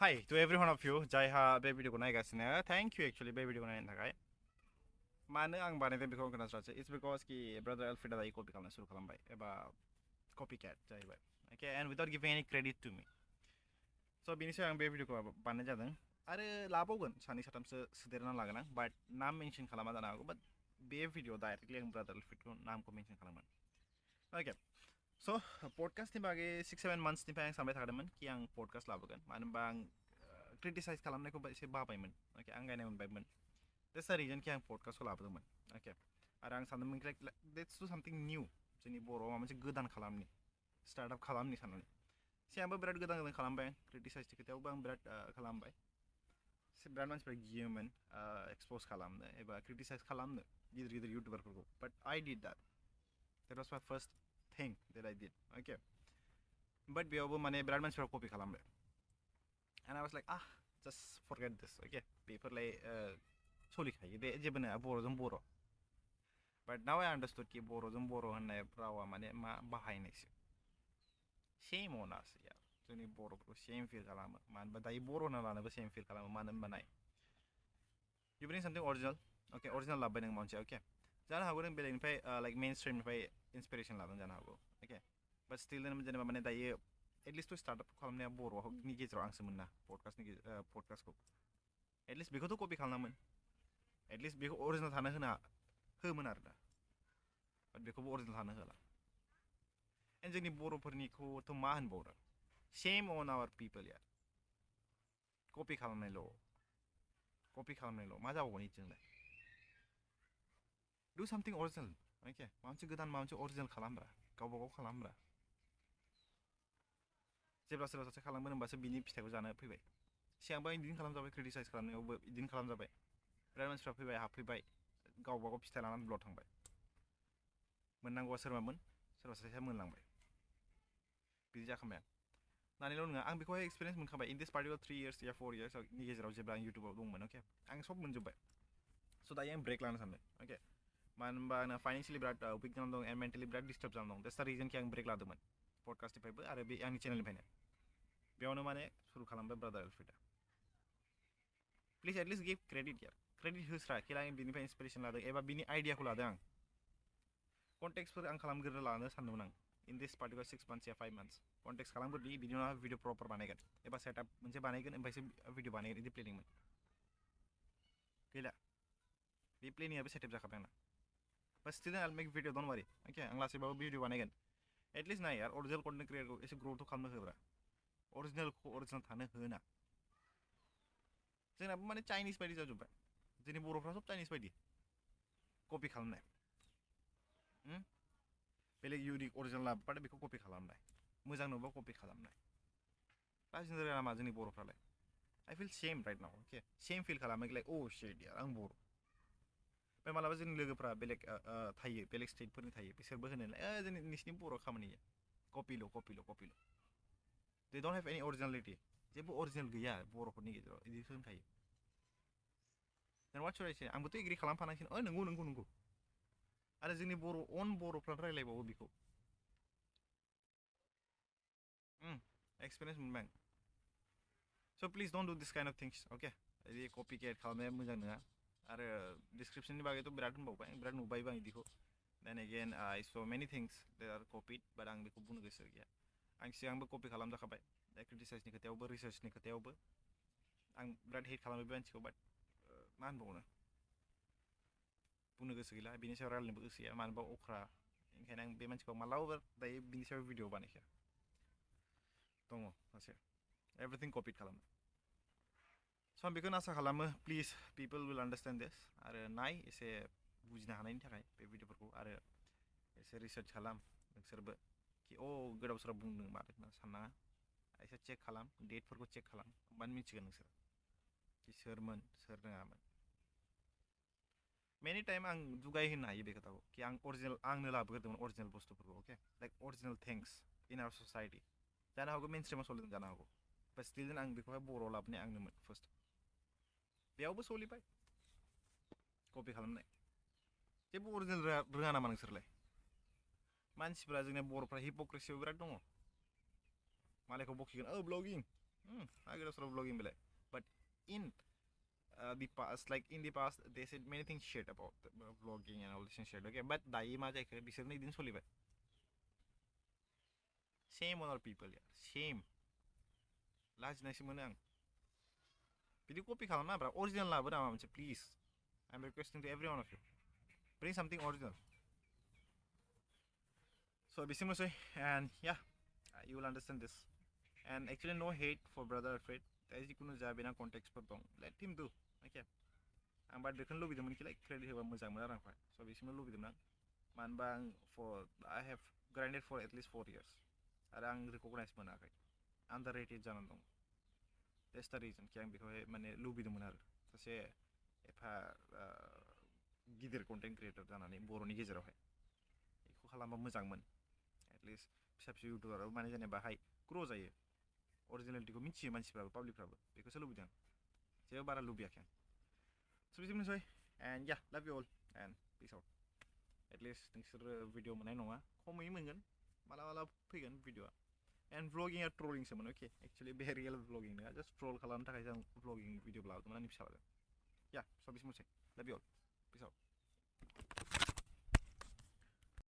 Hi to every one of you जायहा बे भिडिअखौ नायगासिनो थैंक यू एक्चुअली बे भिडिअखौ नायनो थाखाय मानो आं बानायदों बेखौ खोनासंनोसै इट्स बिकज कि ब्रादार एल्फ्रेडा दायो कपि खालामनो सुरु खालामबाय एबा कपि कैट जाहैबाय okay and without giving any credit to me स' बेनि सायाव आं बे भिडिअखौ बानायनाय जादों आरो लाबावगोन सानै साथामसो सोदेरना लागोन आं बाट नाम मेनसन खालामा जानो हागौ बाट बे भिडिअ डाइरेक्टलि आं ब्रादार एल्फ्रेडखौ नामखौ मेनसन खालामगोन ओके स' पडकास्टनि बागै 6-7 मान्थ्सनिफ्राय आं सानबाय थादोंमोन कि आं पडकास्ट लाबोगोन मानो होनबा आं क्रिटिसाइज खालामनायखौ एसे बाबायमोन ओके आं गायनाय मोनबायमोन देट्स द रिजन कि आं पडकास्टखौ लाबोदोंमोन ओके आरो आं सानदोंमोन कि लेट्स डु सामथिं निउ जोंनि बर'आव माबा मोनसे गोदान खालामनि स्टार्टआप खालामनि साननानै सिगांबो बिराद गोदान गोदान खालामबाय क्रिटिसाइजनि खोथायावबो आं बिराद खालामबाय बिराद मानसिफ्रा गियोमोन एक्सप'ज खालामनो एबा क्रिटिसाइज खालामनो गिदिर गिदिर इउटुबारफोरखौ बाट I did that was my first thing that I did okay but बेयावबो माने बिराद मानसिफ्रा कपि खालामबाय and I was like just forget this okay बेफोरलाय सोलिखायो दे जेबो नङा बर'जों बर' but now I understood कि बर'जों बर' होननाय रावा माने मा बाहायनायसो shame on us यार जोंनि बर'फोरखौ shame feel खालामो मानो होनबा दायो बर' होनना लानोबो shame feel खालामो मानो होनबा नाय you bring something original okay original लाबोबाय नों मोनसे okay जानो हागौ नों बेलेगनिफ्राय लाइक मेन स्ट्रिमनिफ्राय इन्सपिरेसन लादों जानो हागौ ओके बाट स्टिल जेनेबा माने दायो एटलिस्ट टु स्टार्टआप खालामनाया बर'नि गेजेराव आंसो मोना पडकास्टखौ एटलिस्ट बेखौथ' कपि खालामामोन एटलिस्ट बेखौ अरिजिनेल थानो होमोन आरो दा बाट बेखौबो अरिजिनेल थानो होला एन्ड जोंनि बर'फोरनिखौथ' मा होनबावो सेम अन आवार पिपोल यार कपि खालामनायल' मा जाबावगोन इदिजोंलाय do something original okay माबा मोनसे गोदान माबा मोनसे अरिजिनेल खालामब्रा गावबा गाव खालामब्रा जेब्ला सोरबा सासे खालामगोन होनबासो बिनि फिथाइखौ जानो फैबाय सिगांबो बिदिनो खालामजाबाय क्रिटिसाइज खालामनायावबो बिदिनो खालामजाबाय बिराद मानसिफ्रा फैबाय हाबफैबाय गावबा गाव फिथाइ लानानै ब्लड थांबाय मोननांगौआ सोरबामोन सोरबा सासेया मोनलांबाय बिदि जाखांबाय नानैल' नङा आं बेखौहाय एक्सपिरियेन्स मोनखाबाय इन दिस पार्टिकुलार 3 years या 4 years नि गेजेराव जेब्ला आं इउटुबाव दंमोन अके आं सब मोनजोब्बाय स' दायो आं ब्रेक लानो सानदों अके मानो होनबा आंना फाइनेन्सियलि बिराद विक जानानै दं एन्ड मेन्टेलि बिराद डिस्टार्ब जानानै दं देट्स द रिजन कि आं ब्रेक लादोंमोन पडकास्टनिफ्रायबो आरो बे आंनि चेनेलनिफ्रायनो बेयावनो माने सुरु खालामबाय brother Alfreda please at least give credit यार क्रेडिट होस्रा कि आं बिनिफ्राय इन्सपिरेसन लादों एबा बिनि आइडियाखौ लादों आं कन्टेक्सफोर आं खालामग्रोनो लानो सानदोंमोन आं इन दिस पार्टिकुलार 6 months या 5 months कन्टेक्स खालामग्रोदि बिनि उनाव भिडिअ प्रपार बानायगोन एबा सेटआप मोनसे बानायगोन ओमफ्रायसो भिडिअ बानायगोन बिदि प्लेनिंमोन गैला बे प्लेनिङाबो सेटआप जाखाबाय आंना but still I'll make video don't worry okay आं लासैबाबो भिडिअ बानायगोन एटलिस्ट नाय यार अरिजिनेल कन्टेन्ट क्रियेटरखौ एसे ग्रथ खालामनो होब्रा अरिजिनेलखौ अरिजिनेल थानो होना जोंनाबो माने चाइनिस बायदि जाजोब्बाय जोंनि बर'फ्रा सब चाइनिस बायदि कपि खालामनाय बेलेग इउनिक अरिजिनेल लाबोबाथाय बेखौ कपि खालामनाय मोजां नुबा कपि खालामनाय लाजिनो रोङा नामा जोंनि बर'फ्रालाय आइ फिल सेम राइट नाउ अके सेम फिल खालामो लाइक शिट यार आं बर' ओमफ्राय मालाबा जोंनि लोगोफ्रा बेलेग थायो बेलेग स्टेटफोरनि थायो बिसोरबो होनोलाय जोंनि नोंसिनि बर' खामानिया कपिल' दे डन्ट हेभ एनि अरिजिनेलिटि जेबो अरिजिनेल गैया बर'फोरनि गेजेराव बिदिसो होनखायो देन वाट शुड आइ से आंबोथ' एग्रि खालामफानांसिगोन नंगौ आरो जोंनि बर'फ्रा रायलायबावो बेखौ एक्सपिरियेन्स मोनबाय आं स' please don't do this kind of thins अके बिदि कपि केट खालामनाया मोजां नङा आरो डिसक्रिपसननि बागैथ' बिराद होनबावबाय बिराद नुबायबो आं बिदिखौ then again I saw' many things they are copied but आं बेखौ बुंनो गोसो गैया आं सिगांबो कपि खालामजाखाबाय क्रिटिसाइजनि खोथायावबो रिसार्चनि खोथायावबो आं बिराद हेट खालामो बे मानसिखौ बाट मा होनबावनो बुंनो गोसो गैला बिनि सायाव रायलायनोबो गोसो गैया मानोबा अख्रा ओंखायनो आं बे मानसिखौ मालाबाबो दायो बिनि सायाव भिडिअ बानायखाया दङ सासे एभ्रिथिं कपिड खालामो स' आं बेखौनो आसा खालामो प्लिज पिपोल विल आन्डारस्टेन्ड दिस आरो नाय एसे बुजिनो हानायनि थाखाय बे भिडिअफोरखौ आरो एसे रिसार्च खालाम नोंसोरबो कि गोदाव सोराव बुंदों मादों होनना साननाङा एसे चेक खालाम डेटफोरखौ चेक खालाम होमबानो मिथिगोन नोंसोर कि सोरमोन सोर रोङामोन मेनि टाइम आं दुगाय होनो हायो बे खोथाखौ कि आं अरिजिनेल आंनो लाबोग्रोदोंमोन अरिजिनेल बुस्थुफोरखौ अके like original things in our society जानो हागौ मेन स्ट्रिमाव सोलिदों जानो हागौ बाट स्टिल आं बेखौहाय बर'आव लाबोनाय आंनोमोन फार्स्ट बेयावबो सोलिबाय कपि खालामनाय जेबो अरिजिनेल रोङा नामा नोंसोरलाय मानसिफ्रा जोंनि बर'फ्रा हिप'क्रेसियाव बिराद दङ मालायखौ बखिगोन ब्लगिं I get a sort of vlogging bile. But in the past, like in the past, they said many things shit about the, vlogging and all this and shit. Okay, but dayi ma jai kare bisirni din solibai. Shame on our people, yeah. Shame. Laj nasi menang. Video copy khalna bra. Original la bra mamche, please. I'm requesting to every one of you. Bring something original. So bising and yeah, you will understand this. And actually no hate for brother Alfred. As you kuno jabina context per dong. Let him do. Okay. Ang bad bekan lu bidamun ki like credit hewa mujang muna rang fai. So bising lu bidam nang. Man bang for I have grinded for at least 4 years. Arang recognize mana kai. Underrated janan dong. That's the reason ki ang biko he mane lu bidam muna. Tase epa gidir content creator janani boroni gezero hai. Iku khalamba mujang mon. At least फिसा फिसौ इउटुबाराबो माने जेनेबा हाय ग्र' जायो अरिजिनेलिटिखौ मिथियो मानसिफ्राबो पाब्लिकफ्राबो बेखौसो लुबैदों जेबो बारा लुबैयाखै आं स' बिदिनोसै एन्ड या love you all and peace out at least नोंसोरो भिडिअ मोननाय नङा खमै मोनगोन माला फैगोन भिडिअआ एन्ड भ्लगिंआ ट्रलिंसोमोन अके एक्चुअलि बे रियेल भ्लगिं नङा जास्ट ट्रल खालामनो थाखाय जों भ्लगिं भिडिअ लाबोदोंमोन आंनि फिसाजों या स' बिदिनोसै लाभ इउ अल पिस आउट